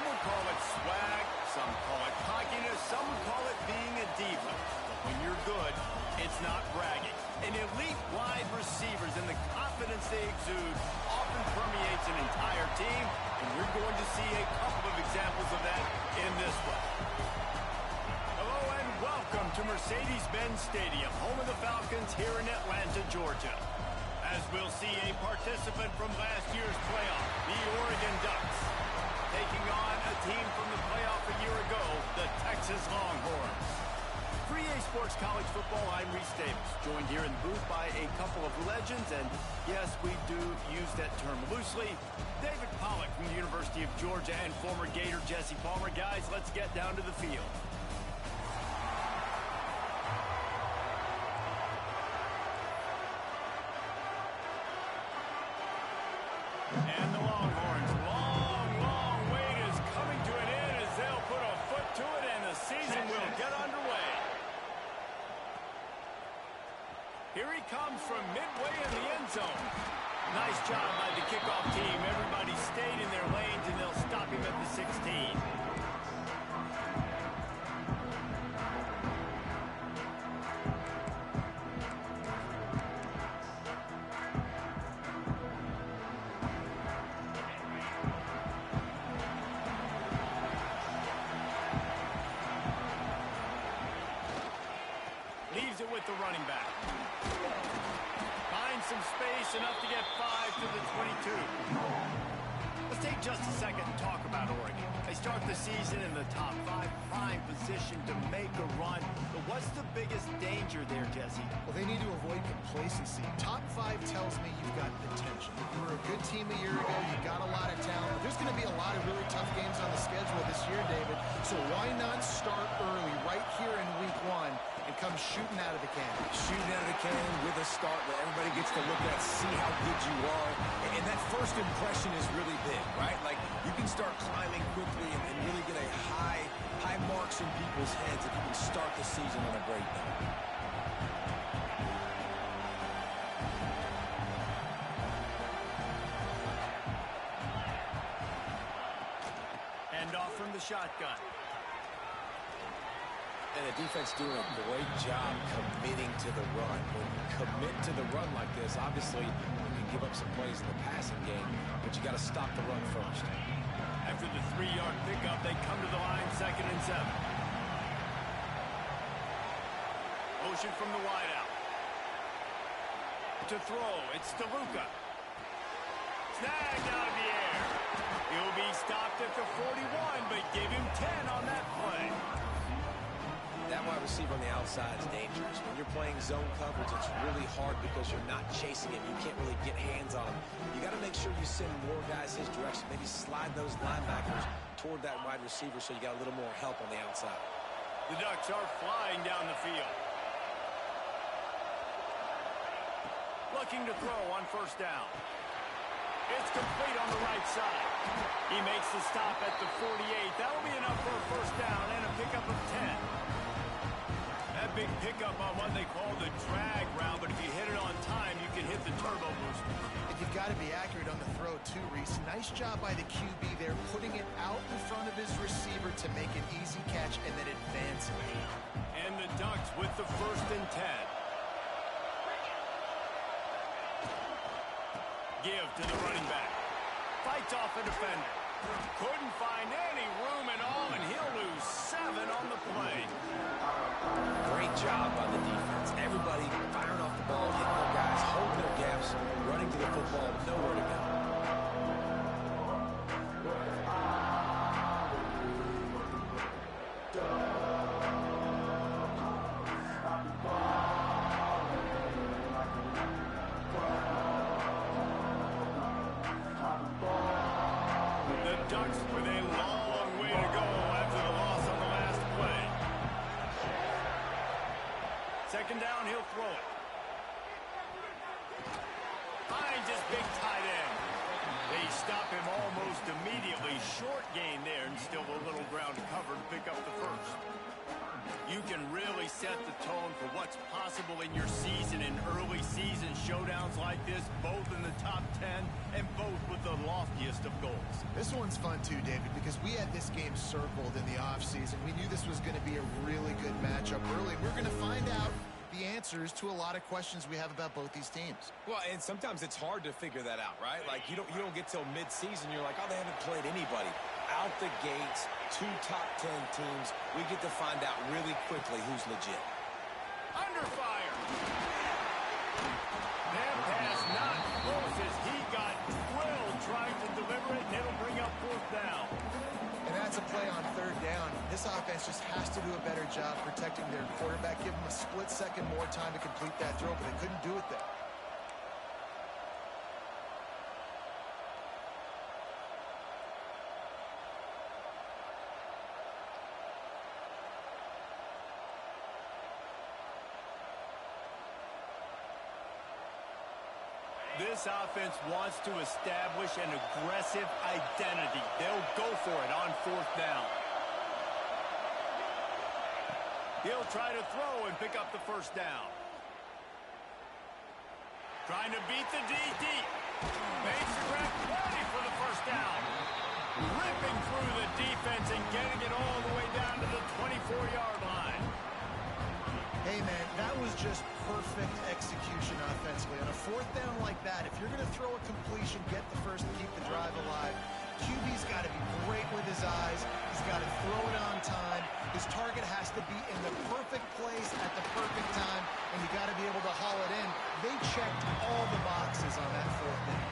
Some will call it swag, some call it cockiness, some call it being a diva. But when you're good, it's not bragging. An elite wide receivers and the confidence they exude often permeates an entire team, and we're going to see a couple of examples of that in this one. Hello and welcome to Mercedes-Benz Stadium, home of the Falcons here in Atlanta, Georgia. As we'll see a participant from last year's playoff, the Oregon Ducks, taking on a team from the playoff a year ago, the Texas Longhorns. For EA Sports College Football, I'm Reese Davis, joined here in the booth by a couple of legends, and yes, we do use that term loosely. David Pollack from the University of Georgia and former Gator Jesse Palmer. Guys, let's get down to the field. And the Longhorns' long wait is coming to an end as they'll put a foot to it and the season will get underway. Here he comes from midway in the end zone. Nice job by the kickoff team. Everybody stayed in their lanes and they'll stop him at the 16. Leaves it with the running back. Finds some space, enough to get 5 to the 22. Let's take just a second and talk about Oregon. They start the season in the top 5, prime position to make a run. But what's the biggest danger there, Jesse? Well, they need to avoid complacency. Top 5 tells me you've got potential. You were a good team a year ago. You got a lot of talent. But there's going to be a lot of really tough games on the schedule this year, David. So why not start early right here in week 1 and come shooting out of the can? Shooting out of the can with a start where everybody gets to look at, see how good you are. And that first impression is really big, right? Like, you can start climbing quickly and really get a high marks in people's heads if you can start the season on a great note. Hand off from the shotgun. And the defense doing a great job committing to the run. When you commit to the run like this, obviously you can give up some plays in the passing game, but you got to stop the run first. After the 3-yard pickup, they come to the line, 2nd and 7. Motion from the wideout. To throw, it's DeLuca. Snagged out of the air. He'll be stopped at the 41, but give him 10 on that play. That wide receiver on the outside is dangerous. When you're playing zone coverage, it's really hard because you're not chasing him. You can't really get hands on him. You got to make sure you send more guys his direction. Maybe slide those linebackers toward that wide receiver so you got a little more help on the outside. The Ducks are flying down the field. Looking to throw on 1st down. It's complete on the right side. He makes the stop at the 48. That'll be enough for a 1st down and a pickup of 10. That big pickup on what they call the drag route, but if you hit it on time, you can hit the turbo booster. And you've got to be accurate on the throw too, Reese. Nice job by the QB there, putting it out in front of his receiver to make an easy catch and then advance it. And the Ducks with the 1st and 10. Give to the running back. Fights off a defender. Couldn't find any room at all, and he'll lose 7 on the play. Great job by the defense. Everybody firing off the ball, hitting their guys, holding their gaps, running to the football, nowhere to go. The Ducks with a long way to go after the loss on the last play. 2nd down, he'll throw it. Finds his big tight end. They stop him almost immediately. Short gain there and still a little ground to cover to pick up the 1st. You can really set the tone for what what's possible in your season in early season showdowns like this, both in the top 10 and both with the loftiest of goals. This one's fun too, David, because we had this game circled in the offseason. We knew this was going to be a really good matchup early. We're going to find out the answers to a lot of questions we have about both these teams. Well, and sometimes it's hard to figure that out, right? Like, you don't get till mid-season, you're like, oh, they haven't played anybody. Out the gates, 2 top 10 teams, we get to find out really quickly who's legit. Under fire. That pass not close as he got drilled trying to deliver it, and it'll bring up 4th down. And that's a play on 3rd down. This offense just has to do a better job protecting their quarterback. Give them a split second more time to complete that throw, but they couldn't do it there. This offense wants to establish an aggressive identity. They'll go for it on 4th down. He'll try to throw and pick up the 1st down. Trying to beat the D deep. Makes the grab, ready for the 1st down. Ripping through the defense and getting it all the way down to the 24-yard line. Hey, man, that was just perfect execution offensively. On a 4th down like that, if you're going to throw a completion, get the first to keep the drive alive. QB's got to be great with his eyes. He's got to throw it on time. His target has to be in the perfect place at the perfect time, and you got to be able to haul it in. They checked all the boxes on that 4th down.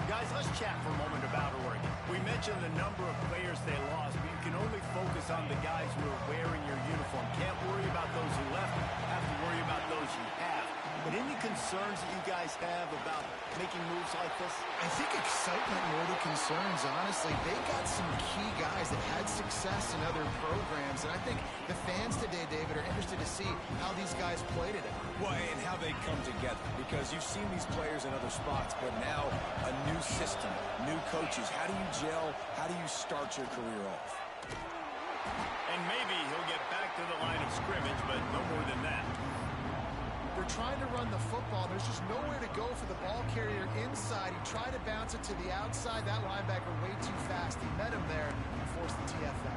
Guys, let's chat for a moment about Oregon. We mentioned the number of players they lost, but you can only focus on the guys who are wearing your uniform. Can't worry about those who left. Have to worry about those you have. But any concerns that you guys have about making moves like this? I think excitement more than concerns, honestly. They got some key guys that had success in other programs, and I think the fans today, David, are interested to see how these guys play today. Well, and how they come together, because you've seen these players in other spots, but now a new system, new coaches. How do you gel? How do you start your career off? And maybe he'll get back to the line of scrimmage, but no more than that. They're trying to run the football. There's just nowhere to go for the ball carrier inside. He tried to bounce it to the outside. That linebacker way too fast. He met him there and forced the TFL.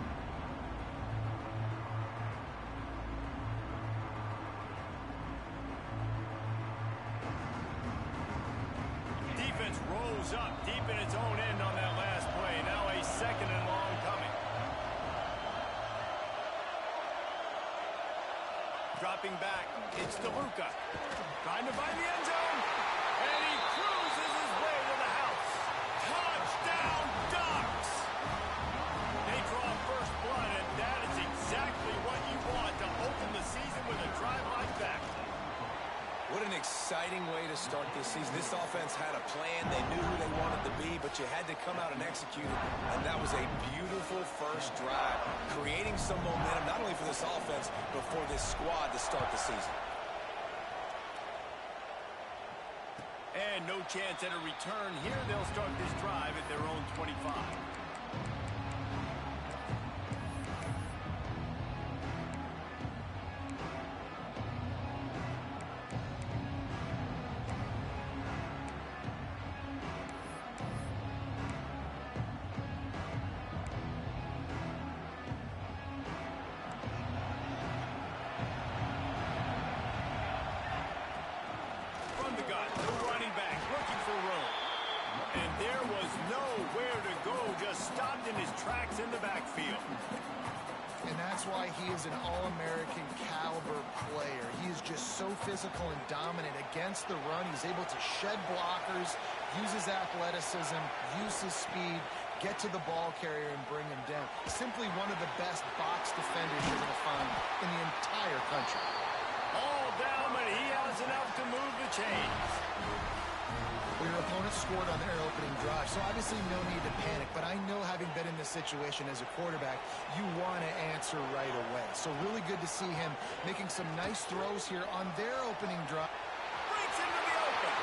Defense rolls up deep in its own end on that last play. Now a 2nd and long coming. Dropping back, it's DeLuca. Trying to find the end zone. And he cruises his way to the house. Touchdown, Ducks! They draw first blood, and that is exactly what you want to open the season with a drive like that. What an exciting way to start this season. This offense had a plan. They knew who they wanted to be, but you had to come out and execute it. And that was a beautiful first drive, creating some momentum, not only for this offense, but for this squad to start the season. And no chance at a return here. They'll start this drive at their own 25. Tracks in the backfield. And that's why he is an all-American caliber player. He is just so physical and dominant against the run. He's able to shed blockers, use his athleticism, use his speed, get to the ball carrier and bring him down. Simply one of the best box defenders you're going to find in the entire country. All down, but he has enough to move the chains. Your opponent scored on their opening drive, so obviously no need to panic. But I know, having been in this situation as a quarterback, you want to answer right away. So really good to see him making some nice throws here on their opening drive. Breaks into the open.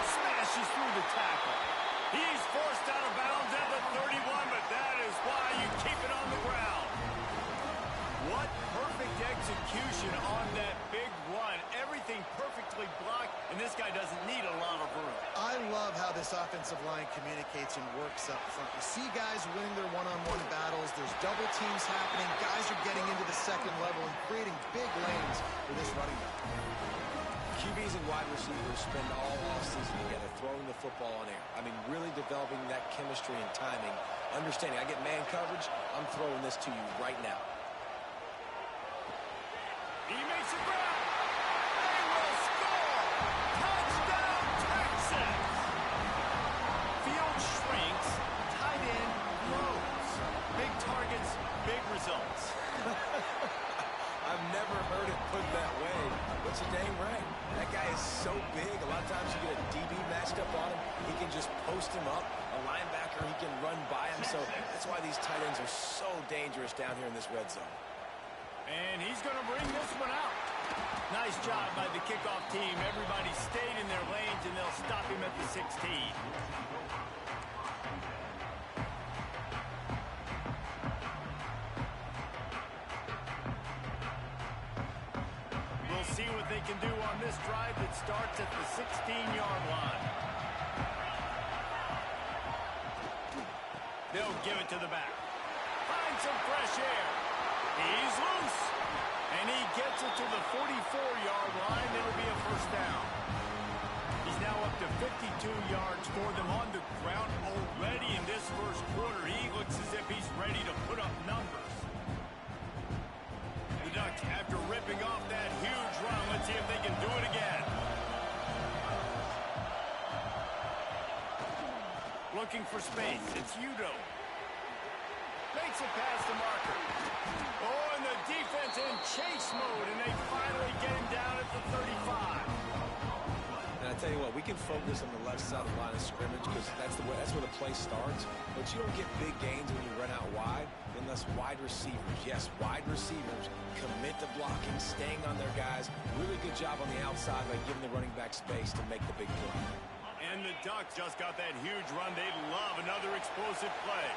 Smashes through the tackle. He's forced out of bounds at the 31, but that is why you keep it on the ground. What perfect execution on that big run. Everything perfectly blocked, and this guy doesn't need a lot of room. I love how this offensive line communicates and works up front. You see guys winning their one-on-one battles. There's double teams happening. Guys are getting into the second level and creating big lanes for this running back. QBs and wide receivers spend all offseason together throwing the football on air. I mean, really developing that chemistry and timing. Understanding, I get man coverage, I'm throwing this to you right now. He makes a grab. They will score. Touchdown, Texans. Field shrinks. Tight end grows. Big targets, big results. I've never heard it put that way, but you're dang right. That guy is so big. A lot of times you get a DB matched up on him. He can just post him up. A linebacker, he can run by him. So that's why these tight ends are so dangerous down here in this red zone. And he's going to bring this one out. Nice job by the kickoff team. Everybody stayed in their lanes, and they'll stop him at the 16. We'll see what they can do on this drive that starts at the 16-yard line. They'll give it to the back. Find some fresh air. He's loose. And he gets it to the 44-yard line. It'll be a first down. He's now up to 52 yards for them on the ground already in this first quarter. He looks as if he's ready to put up numbers. The Ducks, after ripping off that huge run, let's see if they can do it again. Looking for space. It's Udo. Makes it past the marker. Oh, and the defense in chase mode, and they finally get him down at the 35. And I tell you what, we can focus on the left side of the line of scrimmage because that's where the play starts. But you don't get big gains when you run out wide unless wide receivers, yes, wide receivers commit to blocking, staying on their guys. Really good job on the outside by giving the running back space to make the big play. And the Ducks just got that huge run. They love another explosive play.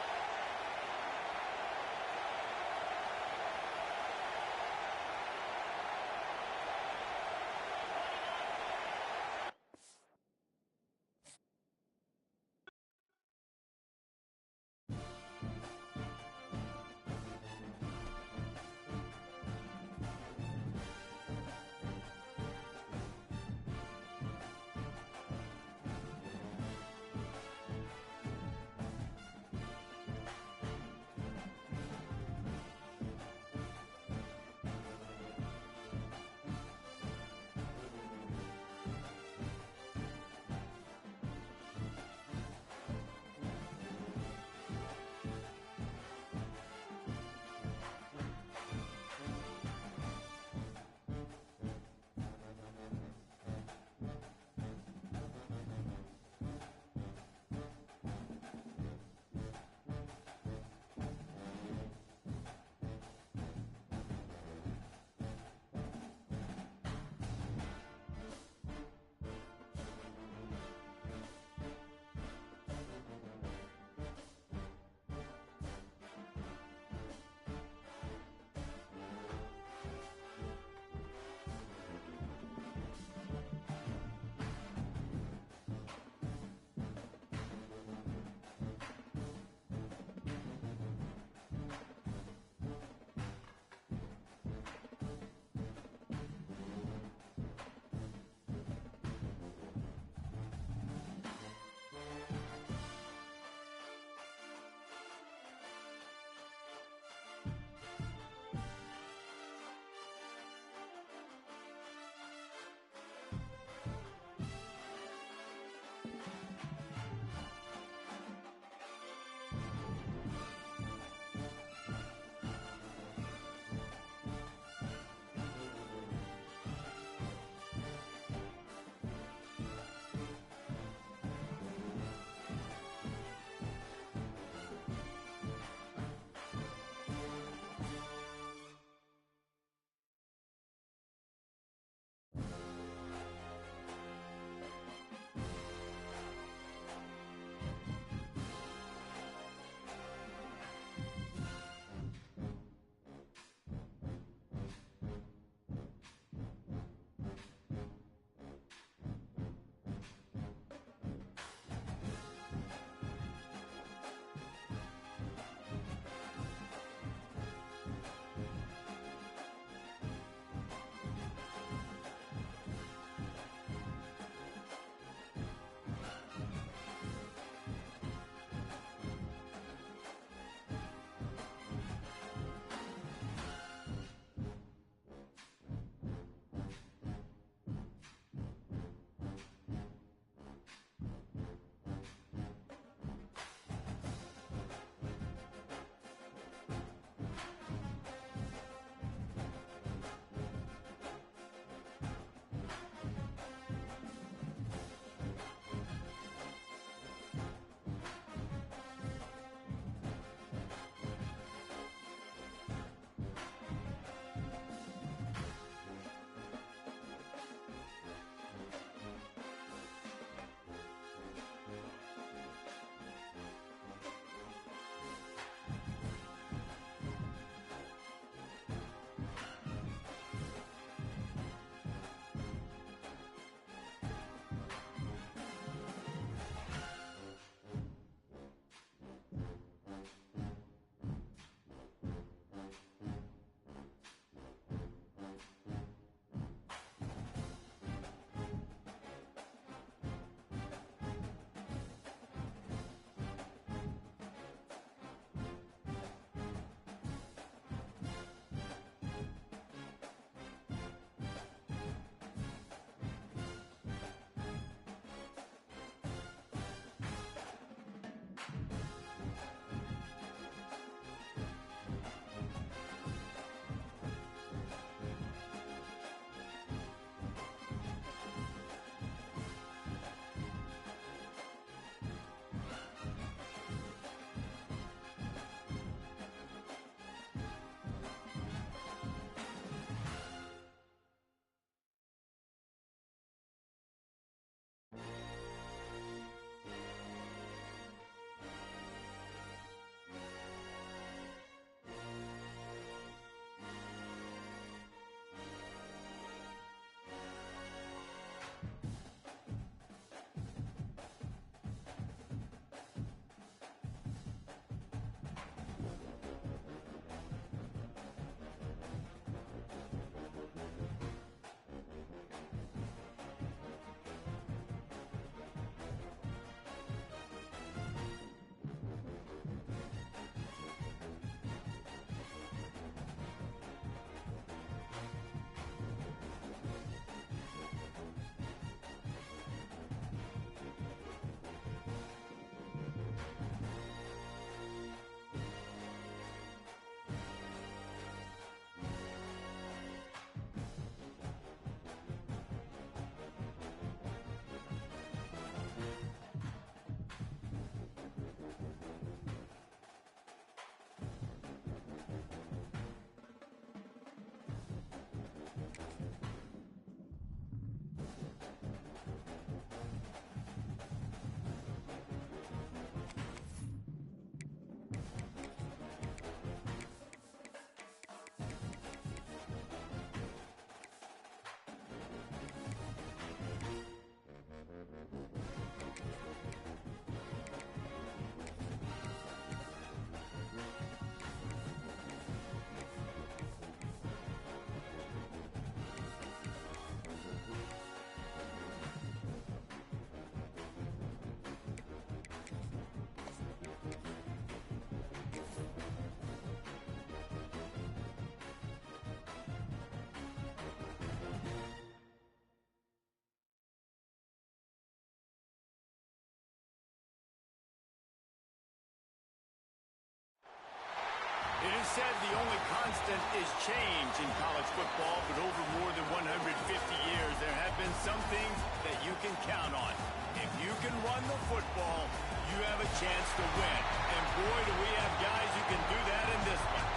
said the only constant is change in college football, but over more than 150 years, there have been some things that you can count on. If you can run the football, you have a chance to win. And boy, do we have guys who can do that in this one.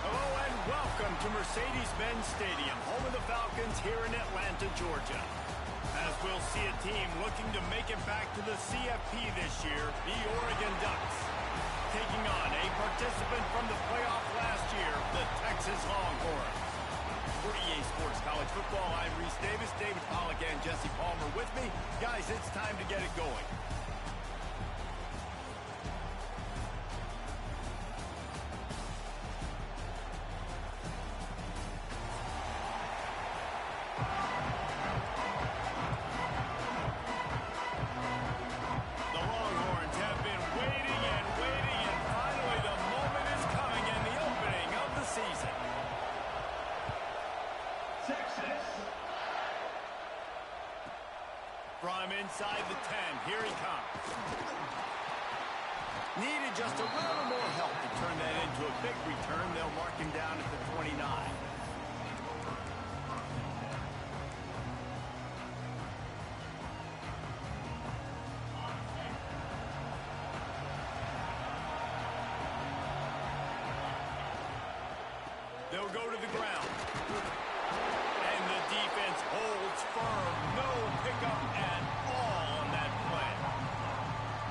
Hello and welcome to Mercedes-Benz Stadium, home of the Falcons here in Atlanta, Georgia. As we'll see a team looking to make it back to the CFB this year, the Oregon Ducks. Taking on a participant from the playoff last year, the Texas Longhorns. For EA Sports College Football, I'm Reese Davis, David Pollack, and Jesse Palmer with me. Guys, it's time to get it going. From inside the 10, here he comes. Needed just a little more help to turn that into a big return. They'll mark him down at the 29. They'll go to the ground. And the defense holds firm. No pickup at all on that play.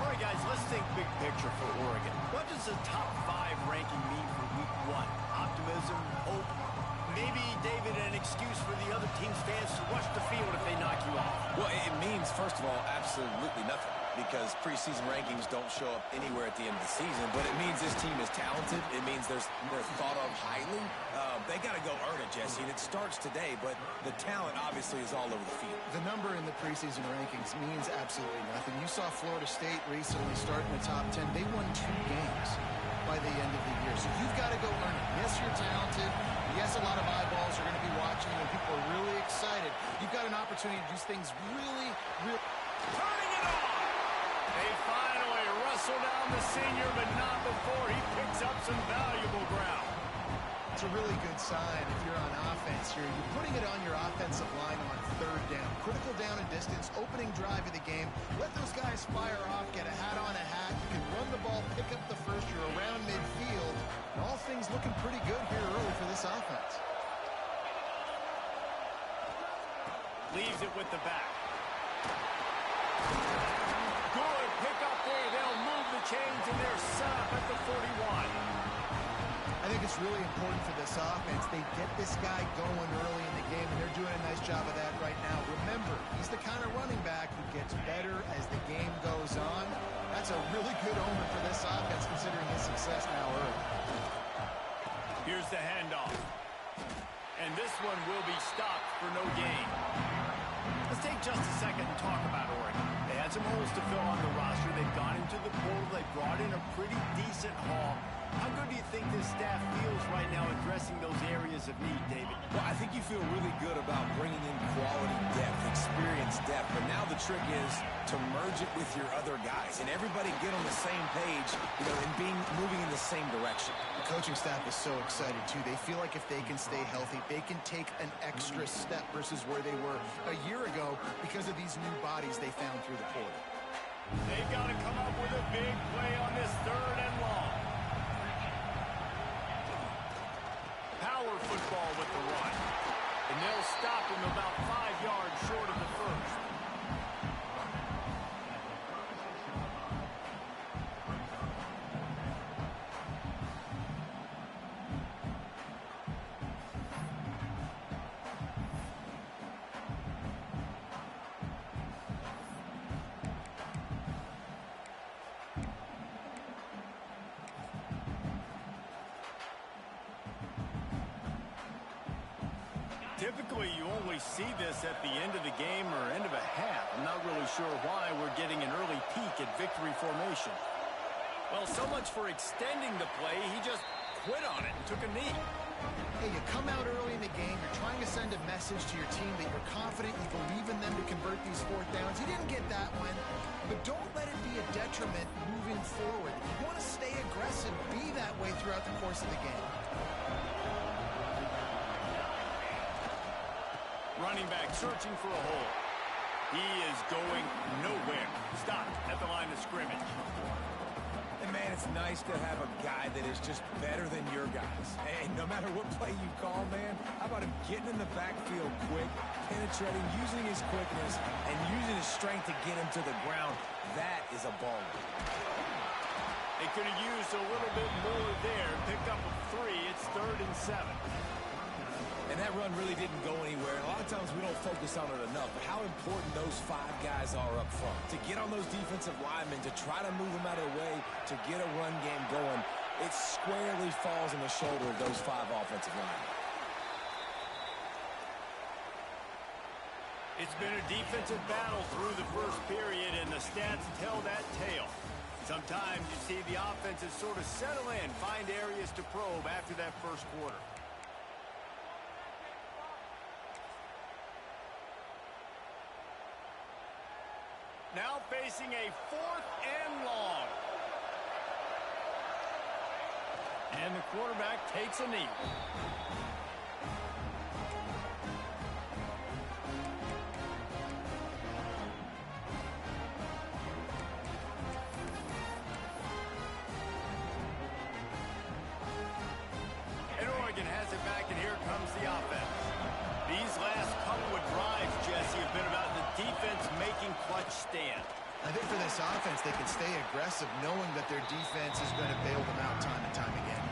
All right, guys, let's think big picture for Oregon. What does the top 5 ranking mean for week 1? Optimism, hope, maybe, David, an excuse for the other team's fans to rush the field if they knock you off? Well, it means, first of all, absolutely nothing, because preseason rankings don't show up anywhere at the end of the season, but it means this team is talented. It means they're thought of highly. They got to go earn it, Jesse, and it starts today, but the talent obviously is all over the field. The number in the preseason rankings means absolutely nothing. You saw Florida State recently start in the top 10. They won 2 games by the end of the year, so you've got to go earn it. Yes, you're talented. Yes, a lot of eyeballs are going to be watching, and people are really excited. You've got an opportunity to do things really. Turning it on! They finally wrestle down the senior, but not before he picks up some valuable ground. It's a really good sign if you're on offense here. You're putting it on your offensive line on 3rd down. Critical down and distance, opening drive of the game. Let those guys fire off, get a hat on a hat. You can run the ball, pick up the first. You're around midfield. And all things looking pretty good here early for this offense. Leaves it with the back. Good pick up there. They'll move the chains, and they're set up at the 41. I think it's really important for this offense. They get this guy going early in the game, and they're doing a nice job of that right now. Remember, he's the kind of running back who gets better as the game goes on. That's a really good omen for this offense, considering his success now early. Here's the handoff. And this one will be stopped for no gain. Let's take just a second and talk about Oregon. They had some holes to fill on the roster. They've gone into the portal. They brought in a pretty decent haul. How good do you think this staff feels right now addressing those areas of need, David? Well, I think you feel really good about bringing in quality depth, experience depth, but now the trick is to merge it with your other guys and everybody get on the same page, and moving in the same direction. The coaching staff is so excited, too. They feel like if they can stay healthy, they can take an extra step versus where they were a year ago because of these new bodies they found through the portal. They've got to come up with a big play on this 3rd and long. Power football with the run. And they'll stop him about 5 yards short of the first. Typically, you only see this at the end of the game or end of a half. I'm not really sure why we're getting an early peek at victory formation. Well, so much for extending the play. He just quit on it and took a knee. Hey, you come out early in the game, you're trying to send a message to your team that you're confident, you believe in them to convert these fourth downs. You didn't get that one, but don't let it be a detriment moving forward. If you want to stay aggressive, be that way throughout the course of the game. Running back searching for a hole. He is going nowhere. Stop at the line of scrimmage. And, man, it's nice to have a guy that is just better than your guys. And no matter what play you call, man, how about him getting in the backfield quick, penetrating, using his quickness, and using his strength to get him to the ground. That is a ball. They could have used a little bit more there. Pick up a 3. It's 3rd and 7. And that run really didn't go anywhere. And a lot of times we don't focus on it enough, but how important those 5 guys are up front. To get on those defensive linemen, to try to move them out of the way, to get a run game going, it squarely falls on the shoulder of those 5 offensive linemen. It's been a defensive battle through the first period, and the stats tell that tale. Sometimes you see the offenses sort of settle in, find areas to probe after that first quarter. Now facing a 4th and long. And the quarterback takes a knee. And Oregon has it back, and here comes the offense. These last couple of drives, Jesse, have been about the defense making clutch stand. I think for this offense, they can stay aggressive knowing that their defense is going to bail them out time and time again.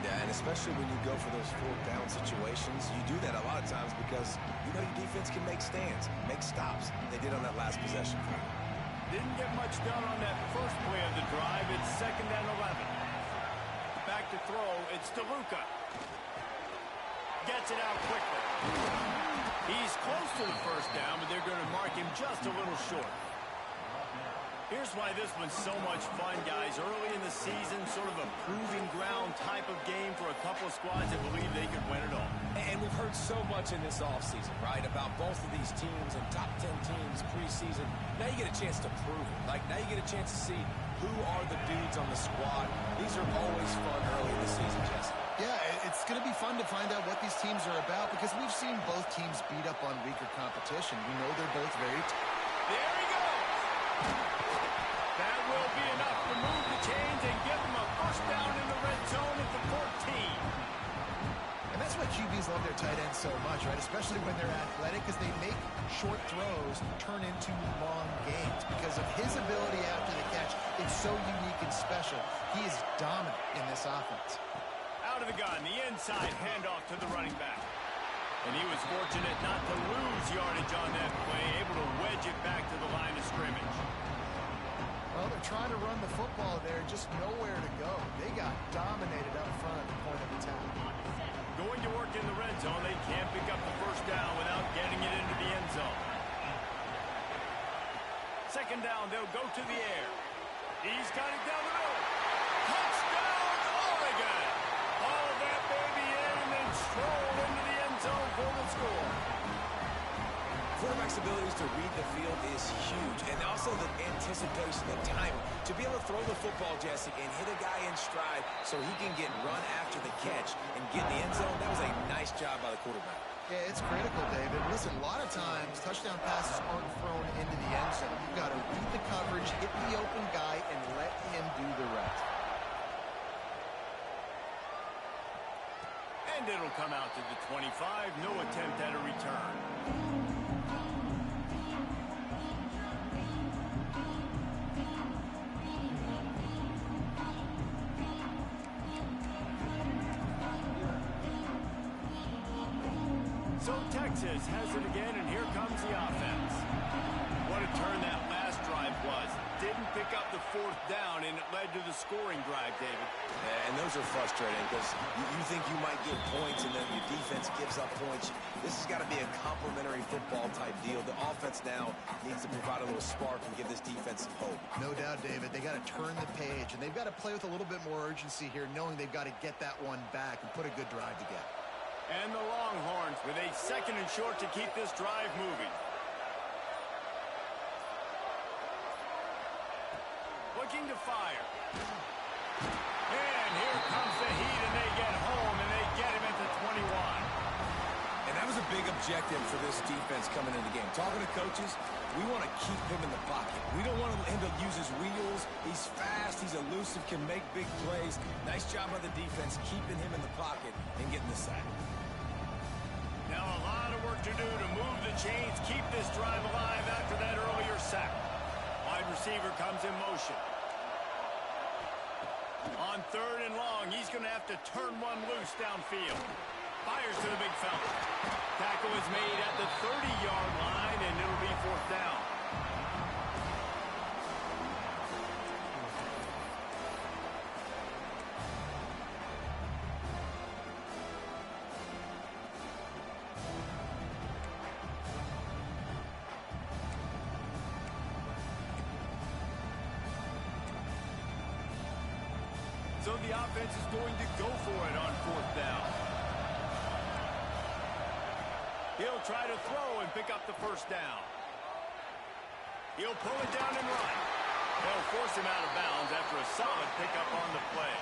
Yeah, and especially when you go for those 4th down situations, you do that a lot of times because you know your defense can make stands, make stops. They did on that last possession. Didn't get much done on that first play of the drive. It's 2nd and 11. Back to throw. It's DeLuca. Gets it out quickly. He's close to the first down, but they're going to mark him just a little short. Here's why this one's so much fun, guys. Early in the season, sort of a proving ground type of game for a couple of squads that believe they could win it all. And we've heard so much in this offseason, right, about both of these teams and top 10 teams preseason. Now you get a chance to prove it. Like, now you get a chance to see who are the dudes on the squad. These are always fun early in the season, Jesse. Yeah, it's going to be fun to find out what these teams are about because we've seen both teams beat up on weaker competition. We know they're both very... There he goes! That will be enough to move the chains and give them a first down in the red zone at the 14. And that's why QBs love their tight ends so much, right? Especially when they're athletic, because they make short throws turn into long gains. Because of his ability after the catch, it's so unique and special. He is dominant in this offense. Out of the gun, the inside handoff to the running back. And he was fortunate not to lose yardage on that play, able to wedge it back to the line of scrimmage. Well, they're trying to run the football there, just nowhere to go. They got dominated up front at the point of attack. Going to work in the red zone, they can't pick up the first down without getting it into the end zone. 2nd down, they'll go to the air. He's got it down the middle. Touchdown, Oregon! All that baby in and then stroll into the end zone for the score. Quarterback's abilities to read the field is huge, and also the anticipation, the timing. To be able to throw the football, Jesse, and hit a guy in stride so he can get run after the catch and get in the end zone, that was a nice job by the quarterback. Yeah, it's critical, David. Listen, a lot of times, touchdown passes aren't thrown into the end zone. You've got to read the coverage, hit the open guy, and let him do the rest. And it'll come out to the 25. No attempt at a return. So Texas has it again, and here comes the offense. What a turn that last drive was. Didn't pick up the 4th down, and it led to the scoring drive, David. Yeah, and those are frustrating because you think you might get points, and then your defense gives up points. This has got to be a complementary football-type deal. The offense now needs to provide a little spark and give this defense some hope. No doubt, David. They got to turn the page, and they've got to play with a little bit more urgency here, knowing they've got to get that one back and put a good drive together. And the Longhorns with a 2nd and short to keep this drive moving. Looking to fire. And here comes the heat, and they get home, and they get him at the 21. And that was a big objective for this defense coming into the game. Talking to coaches, we want to keep him in the pocket. We don't want him to use his wheels. He's fast. He's elusive, can make big plays. Nice job by the defense keeping him in the pocket and getting the sack. Now a lot of work to do to move the chains, keep this drive alive after that earlier sack. Wide receiver comes in motion. On 3rd and long, he's going to have to turn one loose downfield. Fires to the big fella. Tackle is made at the 30-yard line, and it'll be 4th down. So the offense is going to go for it on 4th down. He'll try to throw and pick up the 1st down. He'll pull it down and run. They'll force him out of bounds after a solid pickup on the play.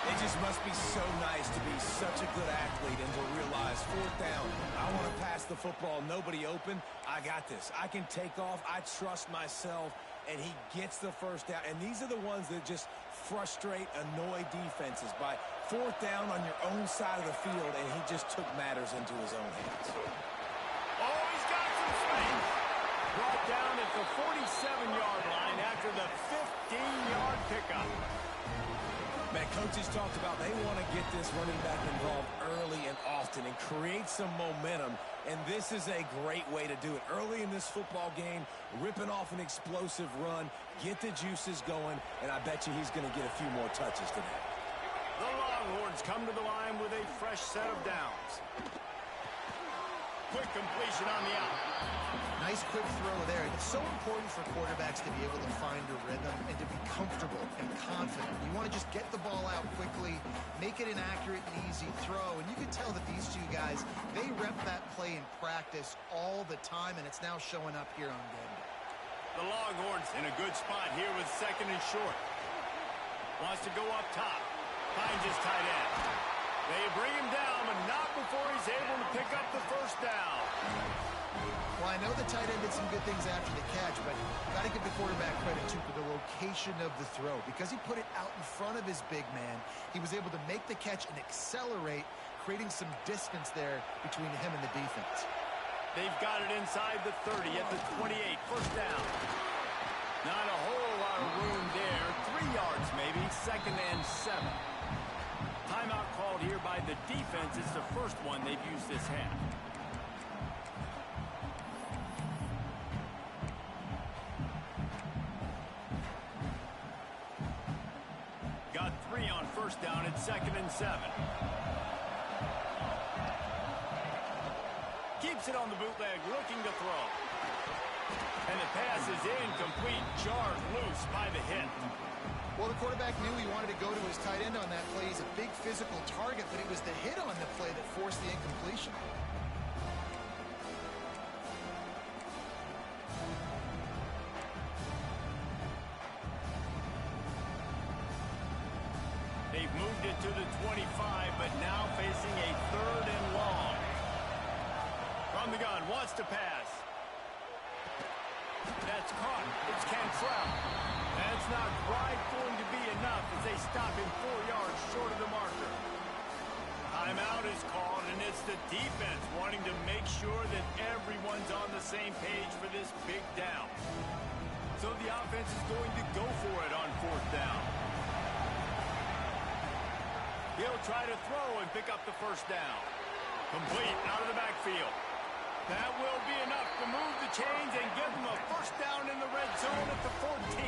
It just must be so nice to be such a good athlete and to realize 4th down, I want to pass the football, nobody open, I got this. I can take off, I trust myself, and he gets the 1st down. And these are the ones that just frustrate, annoy defenses by 4th down on your own side of the field, and he just took matters into his own hands. Oh, he's got some space. Brought down at the 47-yard line after the 15-yard pickup. Man, coaches talked about they want to get this running back involved early and often and create some momentum, and this is a great way to do it. Early in this football game, ripping off an explosive run, get the juices going, and I bet you he's going to get a few more touches today. The Longhorns come to the line with a fresh set of downs. Quick completion on the out. Nice quick throw there. It's so important for quarterbacks to be able to find a rhythm and to be comfortable and confident. You want to just get the ball out quickly, make it an accurate and easy throw. And you can tell that these two guys, they rep that play in practice all the time, and it's now showing up here on game day. The Longhorns in a good spot here with 2nd and short. Wants to go up top. Finds his tight end. They bring him down, but not before he's able to pick up the 1st down. Well, I know the tight end did some good things after the catch, but got to give the quarterback credit, too, for the location of the throw. Because he put it out in front of his big man, he was able to make the catch and accelerate, creating some distance there between him and the defense. They've got it inside the 30 at the 28, 1st down. Not a whole lot of room there. 3 yards maybe, 2nd and 7. Timeout called here by the defense. It's the first one they've used this half. Got 3 on 1st down at 2nd and 7. Keeps it on the bootleg, looking to throw. And the pass is incomplete, jarred loose by the hit. Well, the quarterback knew he wanted to go to his tight end on that play. He's a big physical target, but it was the hit on the play that forced the incompletion. They've moved it to the 25, but now facing a 3rd and long. From the gun, wants to pass. That's caught. It's Cantrell. That's not quite going to be enough as they stop him 4 yards short of the marker. Timeout is called, and it's the defense wanting to make sure that everyone's on the same page for this big down. So the offense is going to go for it on 4th down. He'll try to throw and pick up the 1st down. Complete out of the backfield. That will be enough to move the chains and give them a 1st down in the red zone at the 14.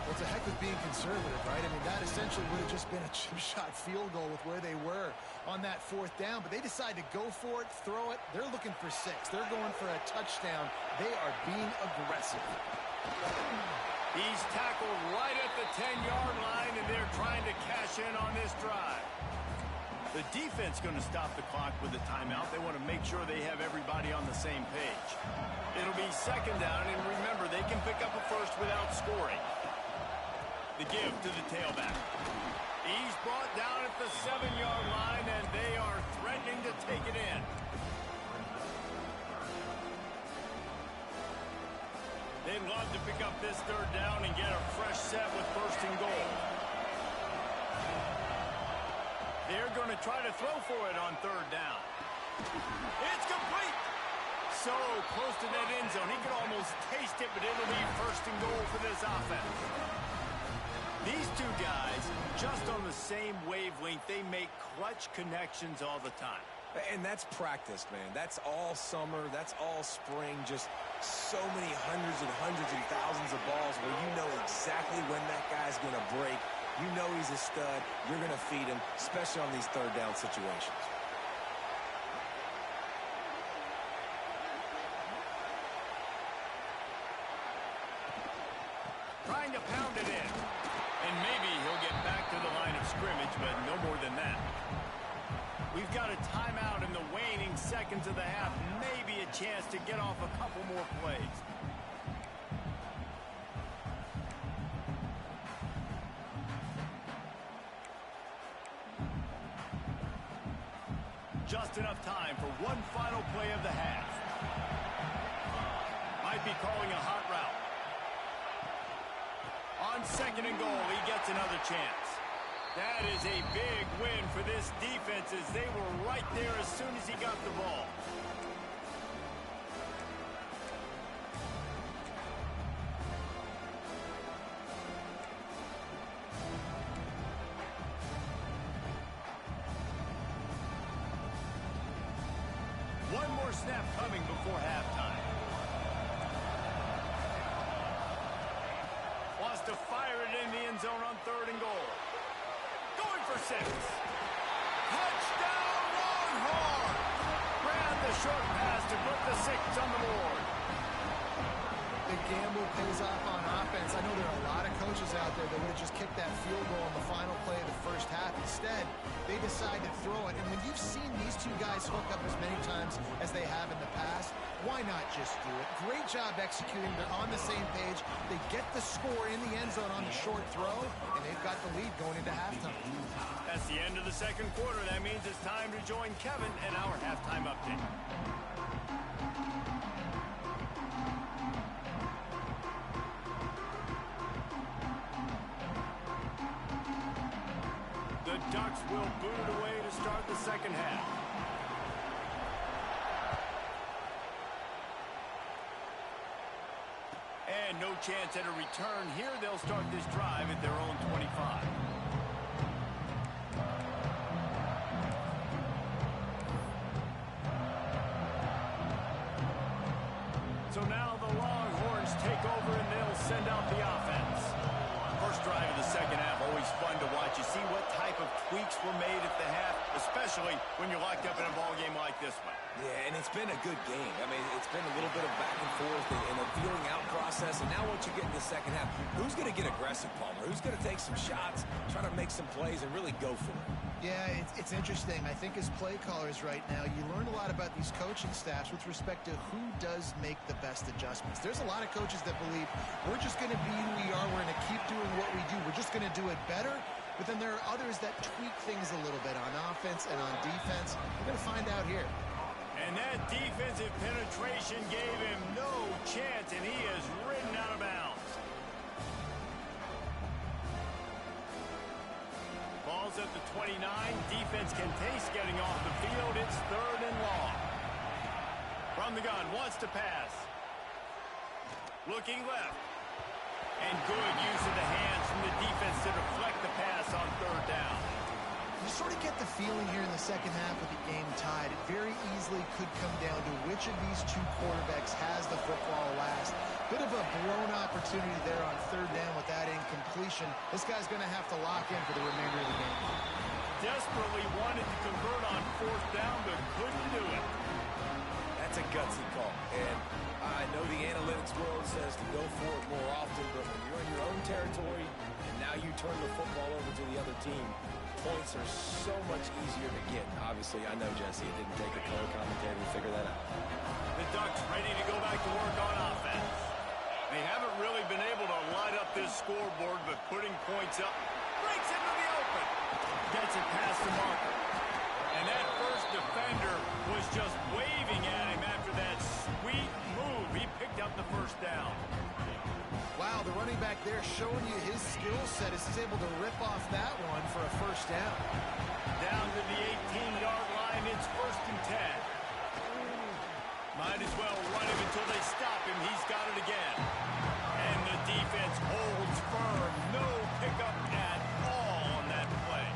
Well, it's a heck of being conservative, right? I mean, that essentially would have just been a chip shot field goal with where they were on that 4th down. But they decide to go for it, throw it. They're looking for 6. They're going for a touchdown. They are being aggressive. He's tackled right at the 10-yard line, and they're trying to cash in on this drive. The defense going to stop the clock with a timeout. They want to make sure they have everybody on the same page. It'll be second down, and remember, they can pick up a first without scoring. The give to the tailback. He's brought down at the 7-yard line, and they are threatening to take it in. They'd love to pick up this third down and get a fresh set with first and goal. They're going to try to throw for it on third down. It's complete. So close to that end zone. He could almost taste it, but it'll be first and goal for this offense. These two guys, just on the same wavelength, they make clutch connections all the time. And that's practice, man. That's all summer. That's all spring. Just so many hundreds and thousands of balls where you know exactly when that guy's going to break. You know he's a stud. You're going to feed him, especially on these third down situations. Trying to pound it in. And maybe he'll get back to the line of scrimmage, but no more than that. We've got a timeout in the waning seconds of the half. Maybe a chance to get off a couple more plays. Just enough time for one final play of the half. Might be calling a hot route. On second and goal, he gets another chance. That is a big win for this defense as they were right there as soon as he got the ball. One more snap coming before halftime. Wants to fire it in the end zone on third and goal. Going for 6. Touchdown, Longhorns! Ran the short pass to put the 6 on the board. The gamble pays off on offense. I know there are a lot of coaches out there that would have just kicked that field goal on the final play of the first half. Instead, they decide to throw it. And when you've seen these two guys hook up as many times as they have in the past, why not just do it? Great job executing. They're on the same page. They get the score in the end zone on the short throw, and they've got the lead going into halftime. That's the end of the second quarter. That means it's time to join Kevin and our halftime update. The Ducks will boot it away to start the second half. And no chance at a return here. They'll start this drive at their own 25. So now the Longhorns take over and they'll send out the offense. First drive of the second half, always fun to watch. You see what type of tweaks were made at the half, especially when you're locked up in a ball game like this one. Yeah, and it's been a good game. I mean, it's been a little bit of back and forth and a feeling out process. And now once you get in the second half, who's going to get aggressive, Palmer? Who's going to take some shots, try to make some plays, and really go for it? Yeah, it's interesting. I think as play callers right now, you learn a lot about these coaching staffs with respect to who does make the best adjustments. There's a lot of coaches that believe we're just going to be who we are. We're going to keep doing what we do. We're just going to do it better. But then there are others that tweak things a little bit on offense and on defense. We're going to find out here. And that defensive penetration gave him no chance, and he is ridden out of bounds. Ball's at the 29. Defense can taste getting off the field. It's third and long. From the gun, wants to pass. Looking left. And good use of the hands from the defense to deflect the pass on third down. You sort of get the feeling here in the second half with the game tied. It very easily could come down to which of these two quarterbacks has the football last. Bit of a blown opportunity there on third down with that incompletion. This guy's going to have to lock in for the remainder of the game. Desperately wanted to convert on fourth down, but couldn't do it. That's a gutsy call. And I know the analytics world says to go for it more often, but when you're in your own territory and now you turn the football over to the other team, points are so much easier to get. Obviously, I know, Jesse, it didn't take a color commentator to figure that out. The Ducks ready to go back to work on offense. They haven't really been able to light up this scoreboard, but putting points up breaks into the open. Gets it past the marker. And that first defender was just waving at him after that sweet move. He picked up the first down. Wow, the running back there showing you his skill set as he's able to rip off that one for a first down. Down to the 18-yard line, it's 1st and 10. Might as well run him until they stop him. He's got it again. And the defense holds firm. No pickup at all on that play.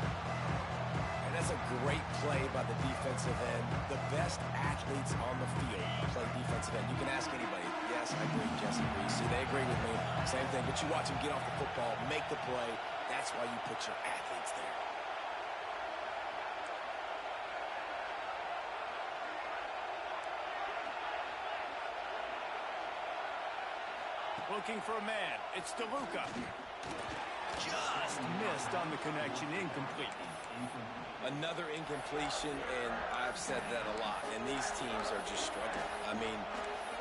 And that's a great play by the defensive end. The best athletes on the field play defensive end. You can ask anybody. Yes, I agree. Jesse agrees. See, they agree with me. Same thing. But you watch them get off the football, make the play. That's why you put your athletes there. Looking for a man. It's DeLuca. Just missed on the connection. Incomplete. Another incompletion, and I've said that a lot, and these teams are just struggling. I mean,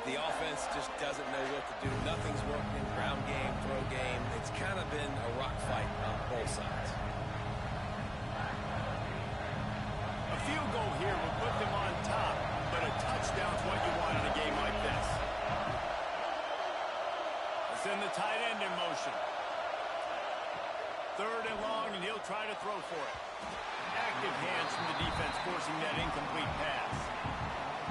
the offense just doesn't know what to do. Nothing's working. Ground game, throw game. It's kind of been a rock fight on both sides. A field goal here would put them on top, but a touchdown's what you want in a game like this. Send the tight end in motion. 3rd and long, and he'll try to throw for it. Active hands from the defense forcing that incomplete pass.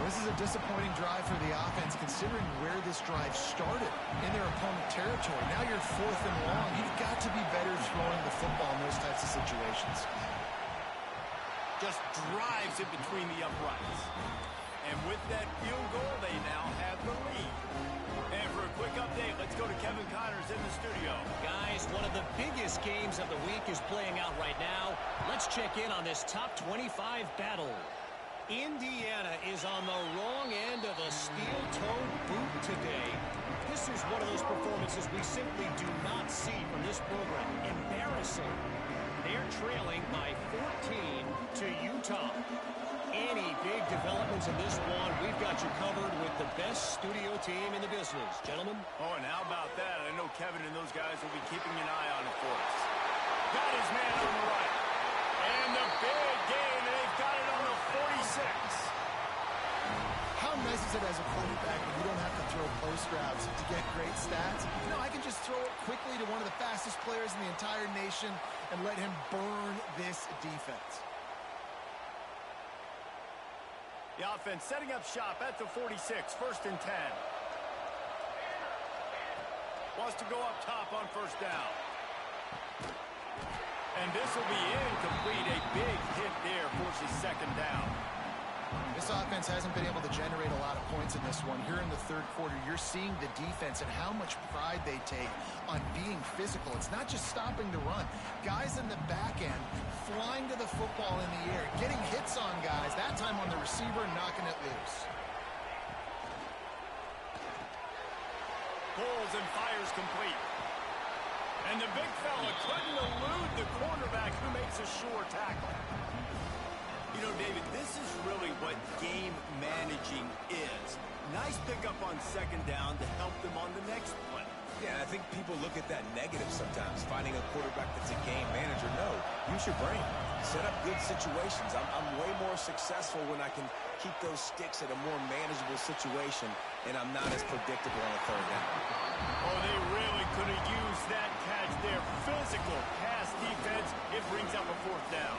Well, this is a disappointing drive for the offense considering where this drive started in their opponent territory. Now you're 4th and long. You've got to be better throwing the football in those types of situations. Just drives it between the uprights. And with that field goal, they now have the lead. And for a quick update, let's go to Kevin Connors in the studio. Guys, one of the biggest games of the week is playing out right now. Let's check in on this top 25 battle. Indiana is on the wrong end of a steel-toed boot today. This is one of those performances we simply do not see from this program. Embarrassing. They're trailing by 14 to Utah. Any big developments in this one, we've got you covered with the best studio team in the business. Gentlemen? Oh, and how about that? I know Kevin and those guys will be keeping an eye on it for us. Got his man on the right. And the big gain, they've got it on the 46. How nice is it as a quarterback when you don't have to throw post routes to get great stats? You know, I can just throw it quickly to one of the fastest players in the entire nation and let him burn this defense. The offense setting up shop at the 46, 1st and 10. Wants to go up top on 1st down. And this will be incomplete. A big hit there forces 2nd down. This offense hasn't been able to generate a lot of points in this one. Here in the 3rd quarter, you're seeing the defense and how much pride they take on being physical. It's not just stopping the run. Guys in the back end flying to the football in the air, getting hits on guys, that time on the receiver, knocking it loose. Pulls and fires complete. And the big fella couldn't elude the cornerback who makes a sure tackle. You know, David, this is really what game managing is. Nice pickup on 2nd down to help them on the next play. Yeah, I think people look at that negative sometimes, finding a quarterback that's a game manager. No, use your brain. Set up good situations. I'm way more successful when I can keep those sticks at a more manageable situation, and I'm not as predictable on a 3rd down. Oh, they really could have used that catch there. Physical pass defense. It brings up a 4th down.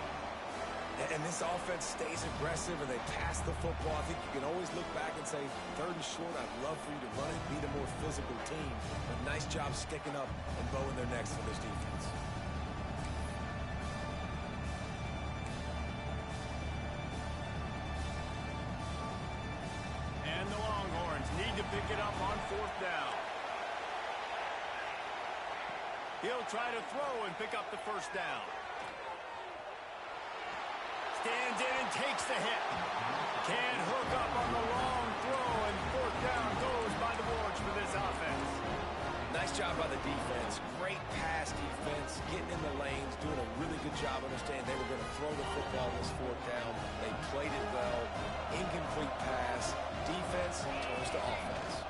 And this offense stays aggressive, and they pass the football. I think you can always look back and say, 3rd and short, I'd love for you to run it, be the more physical team. But nice job sticking up and bowing their necks for this defense. And the Longhorns need to pick it up on 4th down. He'll try to throw and pick up the 1st down. Stands in and takes the hit. Can't hook up on the long throw, and 4th down goes by the boards for this offense. Nice job by the defense. Great pass defense. getting in the lanes, doing a really good job understanding they were going to throw the football on this fourth down. They played it well. Incomplete pass. Defense turns to offense.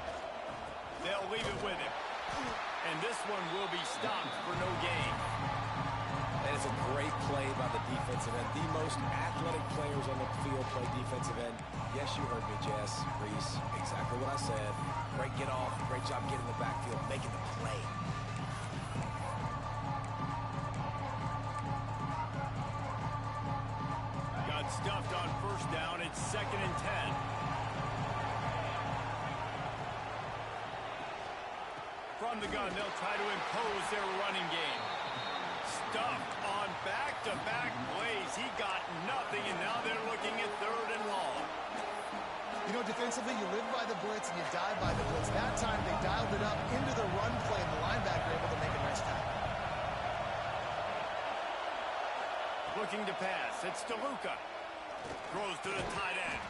They'll leave it with him. And this one will be stopped for no gain. And it's a great play by the defensive end. The most athletic players on the field play defensive end. Yes, you heard me, Jess, Reese. Exactly what I said. Great get off. Great job getting the backfield, making the play. Got stuffed on first down. It's 2nd and 10. From the gun, they'll try to impose their running game. Stuffed on back-to-back plays. He got nothing, and now they're looking at 3rd and long. You know, defensively, you live by the blitz and you die by the blitz. That time, they dialed it up into the run play, and the linebacker able to make a nice tackle. Looking to pass. It's DeLuca. Throws to the tight end.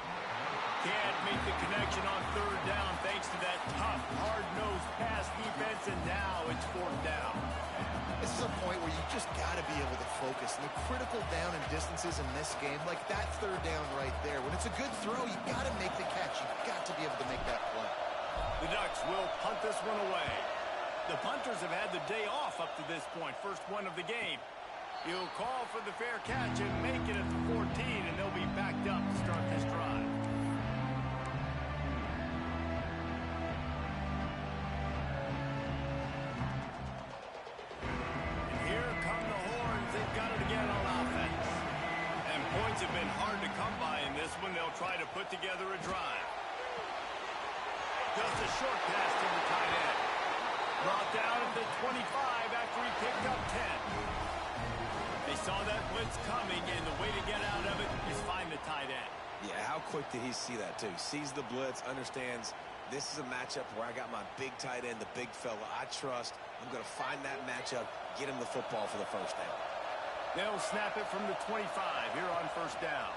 Can't make the connection on 3rd down thanks to that tough, hard-nosed pass defense, and now it's 4th down. This is a point where you just got to be able to focus. And the critical down and distances in this game, like that 3rd down right there, when it's a good throw, you got to make the catch. You've got to be able to make that play. The Ducks will punt this one away. The punters have had the day off up to this point, first one of the game. He'll call for the fair catch and make it at the 14, and they'll be backed up to start this drive. And here come the Horns. They've got it again on offense. And points have been hard to come by in this one. They'll try to put together a drive. Just a short pass to the tight end. Brought down at the 25 after he picked up 10. They saw that blitz coming, and the way to get out of it is find the tight end. Yeah, how quick did he see that, too? Sees the blitz, understands this is a matchup where I got my big tight end, the big fella I trust. I'm going to find that matchup, get him the football for the first down. They'll snap it from the 25 here on 1st down.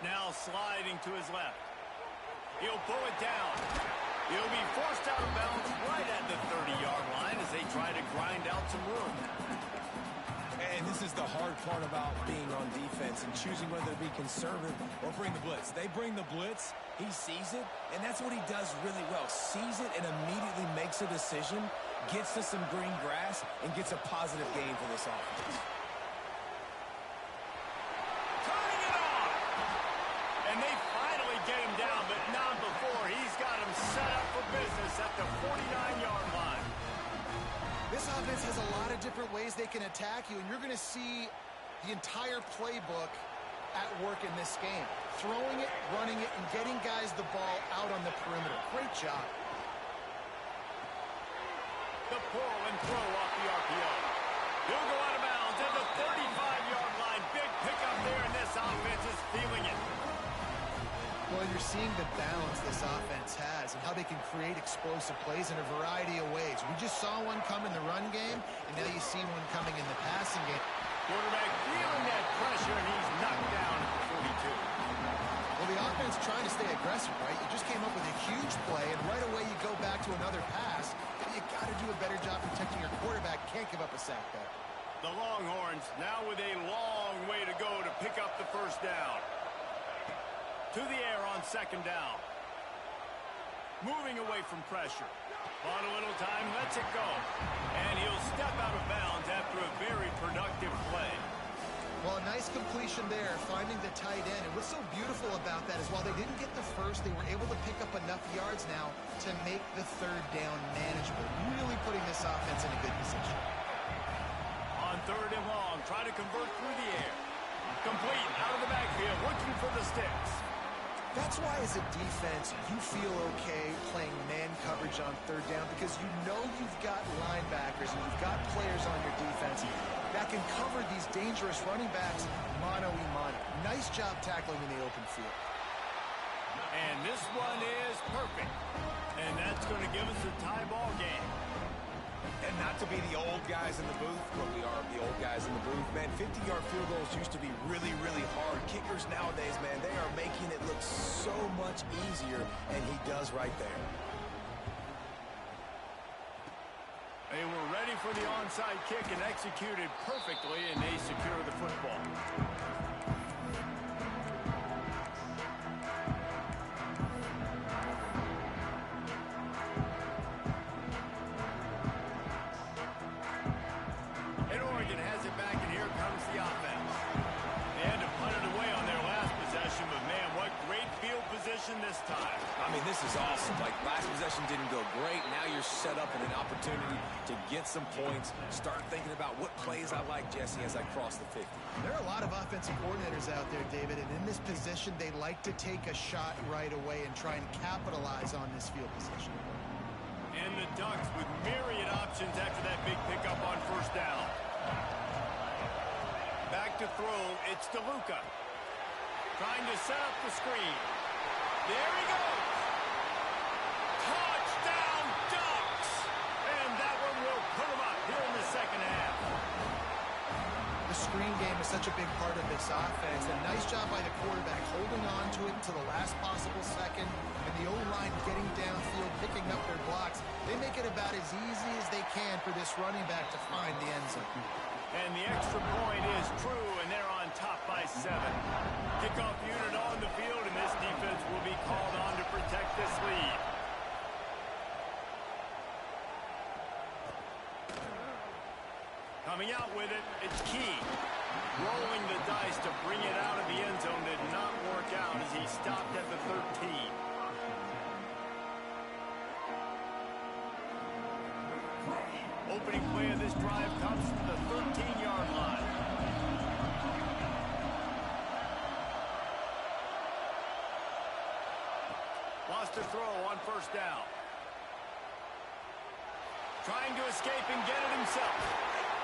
Now sliding to his left. He'll pull it down. He'll be forced out of bounds right at the 30-yard line as they try to grind out some room. And this is the hard part about being on defense and choosing whether to be conservative or bring the blitz. They bring the blitz, he sees it, and that's what he does really well. Sees it and immediately makes a decision, gets to some green grass, and gets a positive gain for this offense. Turning it on! And they finally get him down, but not before. He's got him set up for business at the 49-yard line. This offense has a lot of different ways they can attack you, and you're going to see the entire playbook at work in this game. Throwing it, running it, and getting guys the ball out on the perimeter. Great job. The pull and throw off the RPO. He'll go out of bounds at the 35-yard line. Big pickup there, and this offense is feeling it. Well, you're seeing the balance this offense has and how they can create explosive plays in a variety of ways. We just saw one come in the run game, and now you see one coming in the passing game. Quarterback feeling that pressure, and he's knocked down at the 42. Well, the offense trying to stay aggressive, right? You just came up with a huge play, and right away you go back to another pass. You got to do a better job protecting your quarterback. Can't give up a sack there. The Longhorns now with a long way to go to pick up the 1st down. To the air on 2nd down. Moving away from pressure. On a little time, lets it go. And he'll step out of bounds after a very productive play. Well, a nice completion there, finding the tight end. And what's so beautiful about that is while they didn't get the first, they were able to pick up enough yards now to make the 3rd down manageable. Really putting this offense in a good position. On 3rd and long, try to convert through the air. Complete out of the backfield, looking for the sticks. That's why as a defense, you feel okay playing man coverage on 3rd down because you know you've got linebackers and you've got players on your defense that can cover these dangerous running backs mano-a-mano. Nice job tackling in the open field. And this one is perfect. And that's going to give us a tie ball game. And not to be the old guys in the booth, but we are the old guys in the booth, man. 50-yard field goals used to be really, really hard. Kickers nowadays, man, they are making it look so much easier, and he does right there. They were ready for the onside kick and executed perfectly, and they secure the football. And Oregon has it back, and here comes the offense. They had to punt it away on their last possession, but man, what great field position this time. I mean, this is awesome. Like, last possession didn't go great. Now you're set up in an opportunity to get some points. Start thinking about what plays I like, Jesse, as I cross the 50. There are a lot of offensive coordinators out there, David, and in this position, they like to take a shot right away and try and capitalize on this field position. And the Ducks with myriad options after that big pickup on first down. Back to throw, it's DeLuca. Trying to set up the screen. There he goes. Touchdown, Ducks! And that one will put them up here in the second half. The screen game is such a big part of this offense. A nice job by the quarterback holding on to it until the last possible second. And the O-line getting downfield, picking up their blocks. They make it about as easy as they can for this running back to find the end zone. And the extra point is true, and they're on top by 7. Kickoff unit on the field, and this defense will be called on to protect this lead. Coming out with it, it's Key. Rolling the dice to bring it out of the end zone did not work out as he stopped at the 13. Opening play of this drive comes from the 13-yard line. Lost a throw on first down. Trying to escape and get it himself.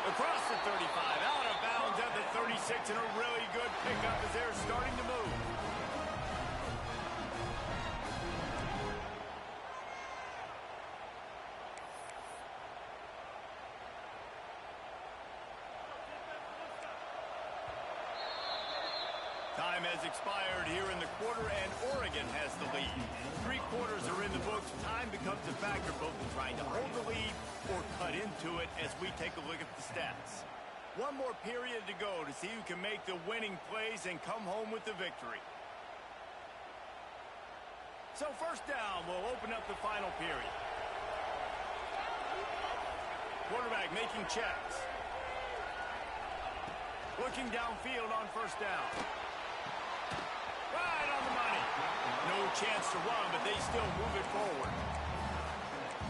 Across the 35, out of bounds at the 36, and a really good pickup as they're starting to move. Time has expired here in the quarter, and Oregon has the lead. 3 quarters are in the books. Time becomes a factor both in trying to hold the lead or cut into it as we take a look at the stats. One more period to go to see who can make the winning plays and come home with the victory. So first down will open up the final period. Quarterback making checks. Looking downfield on first down. Right on the money. No chance to run, but they still move it forward.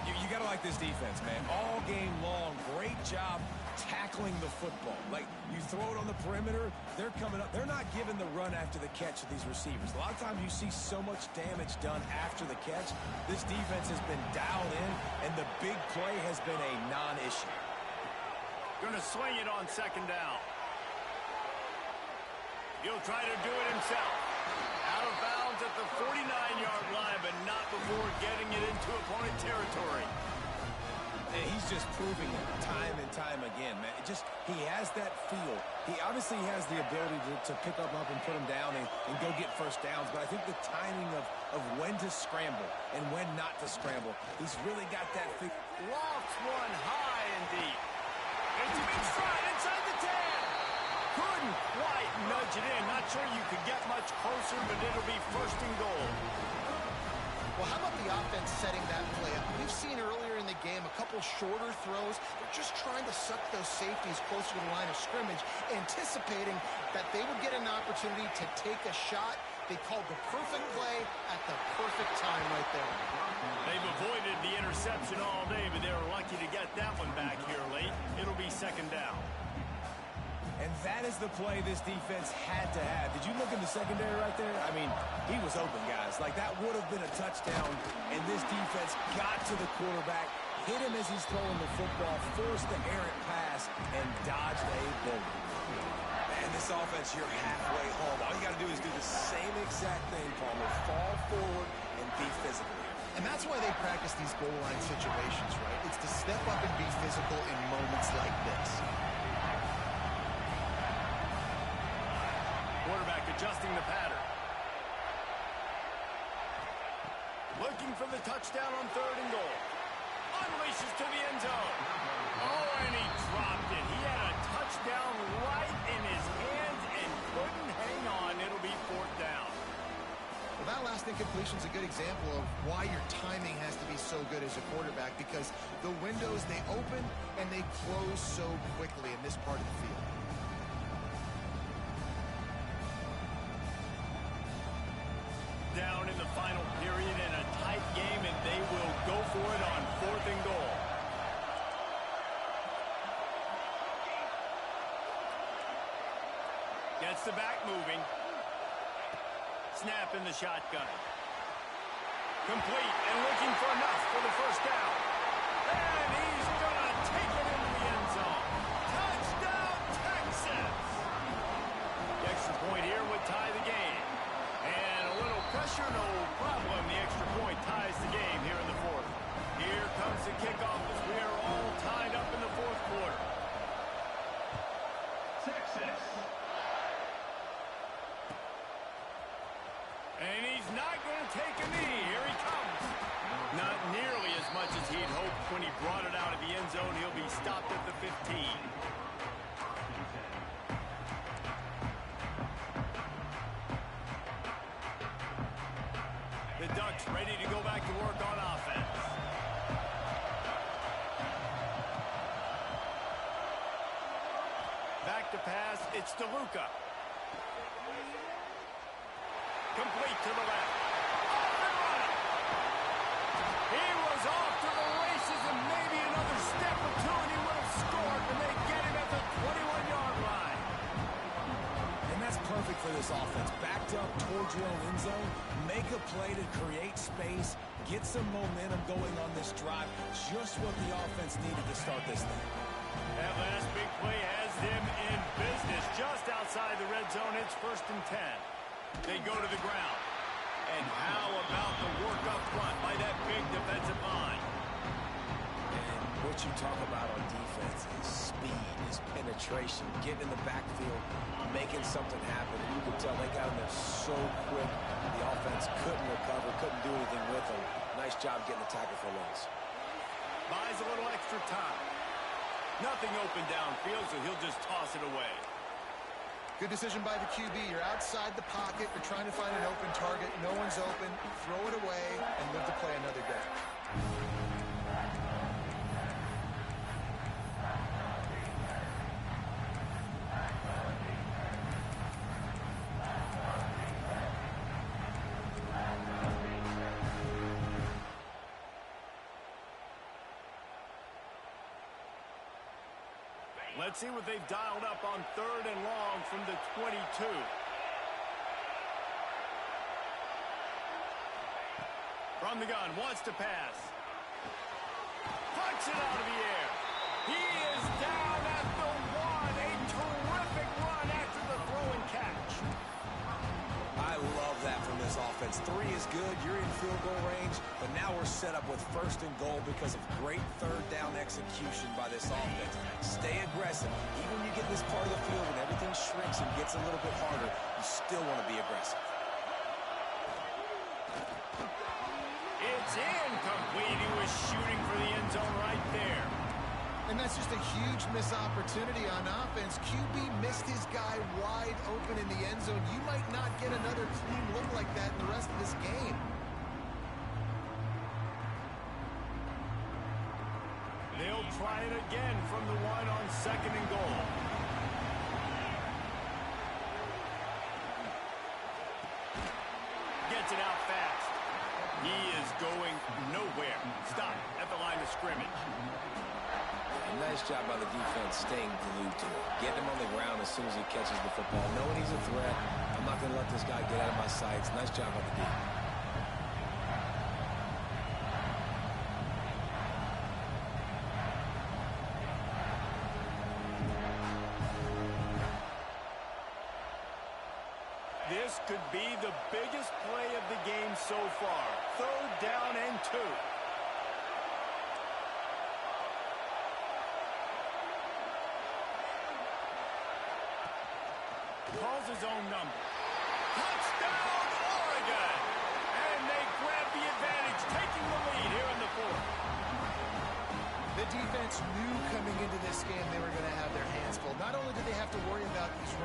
You got to like this defense, man. All game long, great job tackling the football. Like, you throw it on the perimeter, they're coming up. They're not giving the run after the catch of these receivers. A lot of times you see so much damage done after the catch. This defense has been dialed in, and the big play has been a non-issue. Going to swing it on second down. He'll try to do it himself. Out of bounds at the 49-yard line, but not before getting it into opponent territory. And he's just proving it time and time again, man. He has that feel. He obviously has the ability to pick up and put him down and go get first downs, but I think the timing of when to scramble and when not to scramble, he's really got that feel. Lofts one high and deep. It's a big stride inside the 10. Couldn't quite nudge it in. Not sure you could get much closer, but it'll be first and goal. Well, how about the offense setting that play up? We've seen earlier in the game a couple shorter throws. They're just trying to suck those safeties closer to the line of scrimmage, anticipating that they would get an opportunity to take a shot. They called the perfect play at the perfect time right there. They've avoided the interception all day, but they were lucky to get that one back here late. It'll be second down. And that is the play this defense had to have. Did you look in the secondary right there? I mean, he was open, guys. Like, that would have been a touchdown, and this defense got to the quarterback, hit him as he's throwing the football, forced the errant pass, and dodged a bullet. Man, this offense, you're halfway home. All you got to do is do the same exact thing, Palmer. Fall forward and be physical here. And that's why they practice these goal line situations, right? It's to step up and be physical in moments like this. Quarterback adjusting the pattern. Looking for the touchdown on third and goal. unleashes to the end zone. Oh, and he dropped it. He had a touchdown right in his hands and couldn't hang on. It'll be fourth down. Well, that last incompletion is a good example of why your timing has to be so good as a quarterback, because the windows, they open and they close so quickly in this part of the field. Down in the final period in a tight game, and they will go for it on 4th and goal. Gets the back moving. Snap in the shotgun. Complete and looking for enough for the first down. And he's going to take it into the end zone. Touchdown, Texas! The extra point here would tie the game. And a little pressure, no problem. The extra point ties the game here in the fourth. Here comes the kickoff as we are all tied up in the fourth quarter. Texas. And he's not going to take a knee. Here he comes. Not nearly as much as he'd hoped when he brought it out of the end zone. He'll be stopped at the 15. The Ducks ready to go back to work on offense. Back to pass. It's DeLuca. Complete to the left. Off and running. He was off to the races, and maybe another step or two, and he would have scored, but they get him at the 21-yard line. And that's perfect for this offense. Backed up towards your own end zone, make a play to create space, get some momentum going on this drive. Just what the offense needed to start this thing. That last big play has them in business. Just outside the red zone, it's 1st and 10. They go to the ground. And how about the work up front by that big defensive line? And what you talk about on defense is speed, is penetration, getting in the backfield, making something happen. And you can tell they got in there so quick. The offense couldn't recover, couldn't do anything with them. Nice job getting the tackle for loss. Buys a little extra time. Nothing open downfield, so he'll just toss it away. Good decision by the QB. You're outside the pocket. You're trying to find an open target. No one's open. Throw it away and live to play another day. Let's see what they've dialed up on 3rd and long from the 22. From the gun, wants to pass. Punts it out of the air. He is down at the 1. A terrific run after the throw and catch. I love that from this offense. 3 is good. You're in field goal range, but now we're set up with 1st and goal because of great 3rd down execution by this offense. Stay aggressive. Even when you get this part of the field and everything shrinks and gets a little bit harder, you still want to be aggressive. It's incomplete. He was shooting for the end zone right there. And that's just a huge missed opportunity on offense. QB missed his guy wide open in the end zone. You might not get another clean look like that in the rest of this game. They'll try it again from the 1 on 2nd and goal. Gets it out fast. He is going nowhere. Stop at the line of scrimmage. Nice job by the defense staying glued to it. Getting him on the ground as soon as he catches the football. Knowing he's a threat, I'm not going to let this guy get out of my sights. Nice job by the defense. This could be the biggest play of the game so far. 3rd down and 2. Calls his own number. Touchdown, Oregon! And they grab the advantage, taking the lead here in the 4th.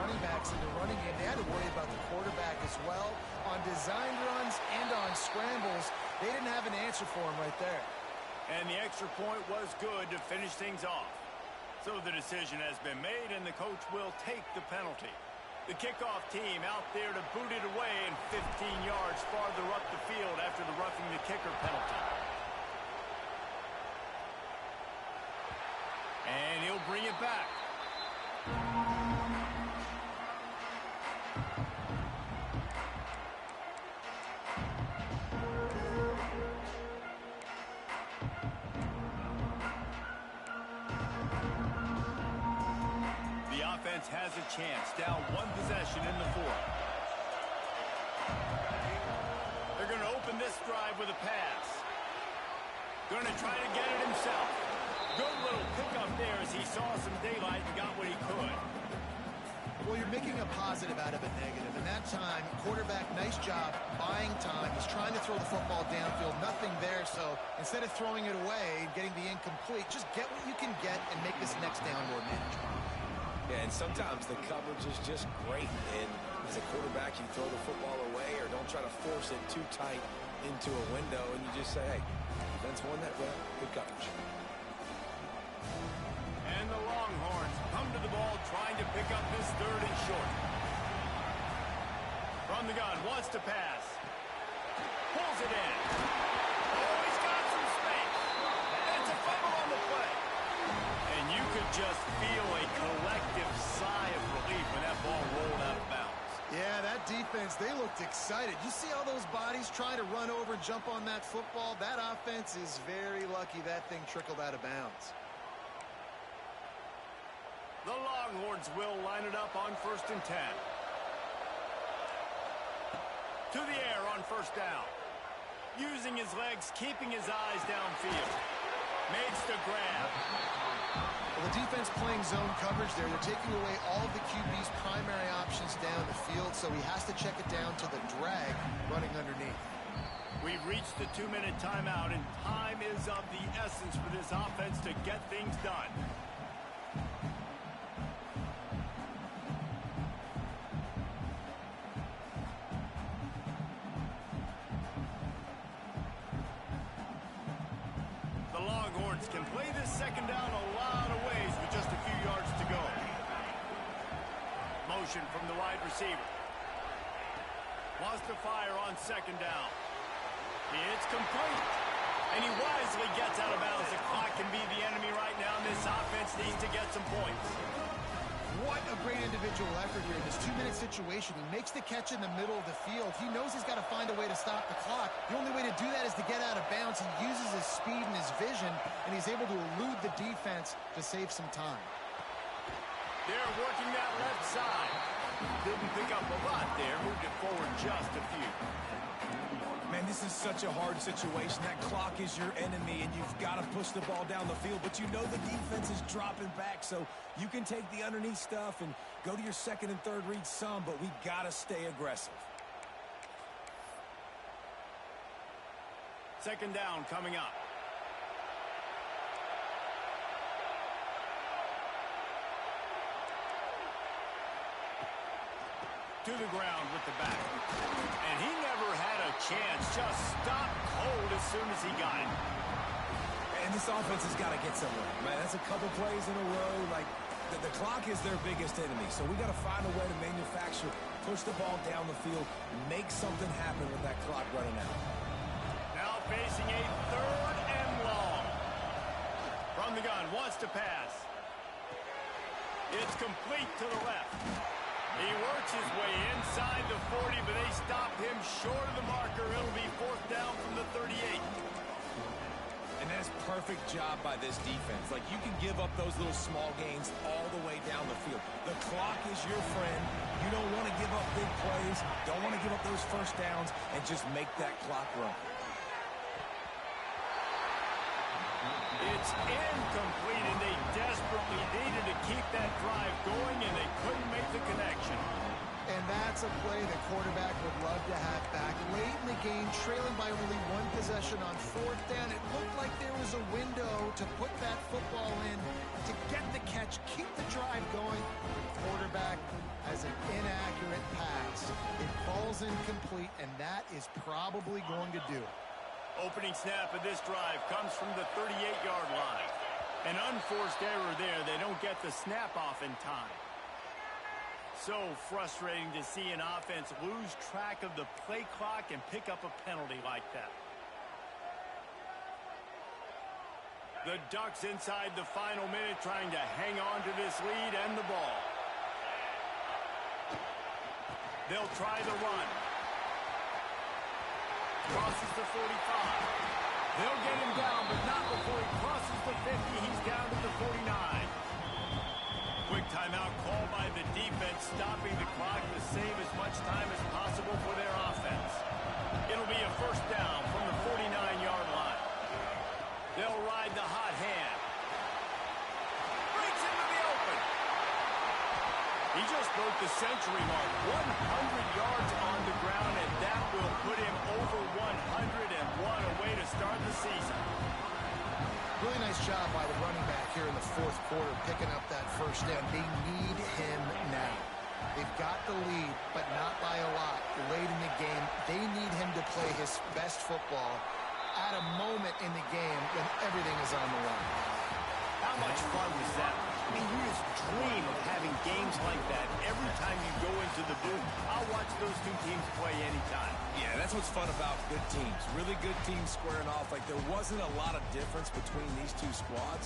running backs in the running game. They had to worry about the quarterback as well. On design runs and on scrambles, they didn't have an answer for him right there. And the extra point was good to finish things off. So the decision has been made, and the coach will take the penalty. The kickoff team out there to boot it away, and 15 yards farther up the field after the roughing the kicker penalty. And he'll bring it back. The offense has a chance, down one possession in the fourth. They're going to open this drive with a pass. Going to try to get it himself. Good little pickup there as he saw some daylight and got what he could. Well, you're making a positive out of a negative. And that time, quarterback, nice job buying time. He's trying to throw the football downfield. Nothing there. So instead of throwing it away and getting the incomplete, just get what you can get and make this next down more manageable. Yeah, and sometimes the coverage is just great. And as a quarterback, you throw the football away or don't try to force it too tight into a window. And you just say, hey, defense won that well. Good coverage. And the Longhorns come to the ball trying to pick up this third and short. From the gun, wants to pass. Pulls it in. Oh, he's got some space. It's a fumble on the play. And you could just feel a collective sigh of relief when that ball rolled out of bounds. Yeah, that defense, they looked excited. You see all those bodies trying to run over and jump on that football? That offense is very lucky that thing trickled out of bounds. The Longhorns will line it up on 1st and 10. To the air on first down. Using his legs, keeping his eyes downfield. Makes the grab. Well, the defense playing zone coverage there. They're taking away all of the QB's primary options down the field, so he has to check it down to the drag running underneath. We've reached the 2-minute timeout, and time is of the essence for this offense to get things done. Can play this second down a lot of ways with just a few yards to go. Motion from the wide receiver. Wants to fire on second down. It's complete. And he wisely gets out of bounds. The clock can be the enemy right now, and this offense needs to get some points. What a great individual effort here in this 2-minute situation. He makes the catch in the middle of the field. He knows he's got to find a way to stop the clock. The only way to do that is to get out of bounds. He uses his speed and his vision, and he's able to elude the defense to save some time. They're working that left side. Didn't pick up a lot there. Moved it forward just a few. Man, this is such a hard situation. That clock is your enemy, and you've got to push the ball down the field. But you know the defense is dropping back, so you can take the underneath stuff and go to your second and third read some, but we got to stay aggressive. Second down coming up. To the ground with the back. And he never had a chance. Just stopped cold as soon as he got it. And this offense has got to get somewhere. Man, that's a couple plays in a row. Like, the clock is their biggest enemy. So we got to find a way to manufacture, push the ball down the field, make something happen with that clock running out. Now facing a third and long. From the gun, wants to pass. It's complete to the left. He works his way inside the 40, but they stop him short of the marker. It'll be fourth down from the 38. And that's perfect job by this defense. Like, you can give up those little small gains all the way down the field. The clock is your friend. You don't want to give up big plays. Don't want to give up those first downs, and just make that clock run. It's incomplete, and they desperately needed to keep that drive going, and they couldn't make the connection. And that's a play the quarterback would love to have back. Late in the game, trailing by only one possession on fourth down, it looked like there was a window to put that football in, to get the catch, keep the drive going. The quarterback has an inaccurate pass. It falls incomplete, and that is probably going to do it. Opening snap of this drive comes from the 38-yard line. An unforced error there. They don't get the snap off in time. So frustrating to see an offense lose track of the play clock and pick up a penalty like that. The Ducks inside the final minute trying to hang on to this lead and the ball. They'll try the run. Crosses the 45. They'll get him down, but not before he crosses the 50. He's down to the 49. Quick timeout called by the defense, stopping the clock to save as much time as possible for their offense. It'll be a first down from the 49-yard line. They'll ride the hot hand. Breaks into the open. He just broke the century mark. 100 yards on the ground, and that will put him over 101 away to start the season. Really nice job by the running back here in the fourth quarter, picking up that first down. They need him now. They've got the lead, but not by a lot. Late in the game, they need him to play his best football at a moment in the game when everything is on the line. How much fun was that? I mean, you just dream of having games like that every time you go into the booth. I'll watch those two teams play anytime. Yeah, that's what's fun about good teams. Really good teams squaring off. Like, there wasn't a lot of difference between these two squads.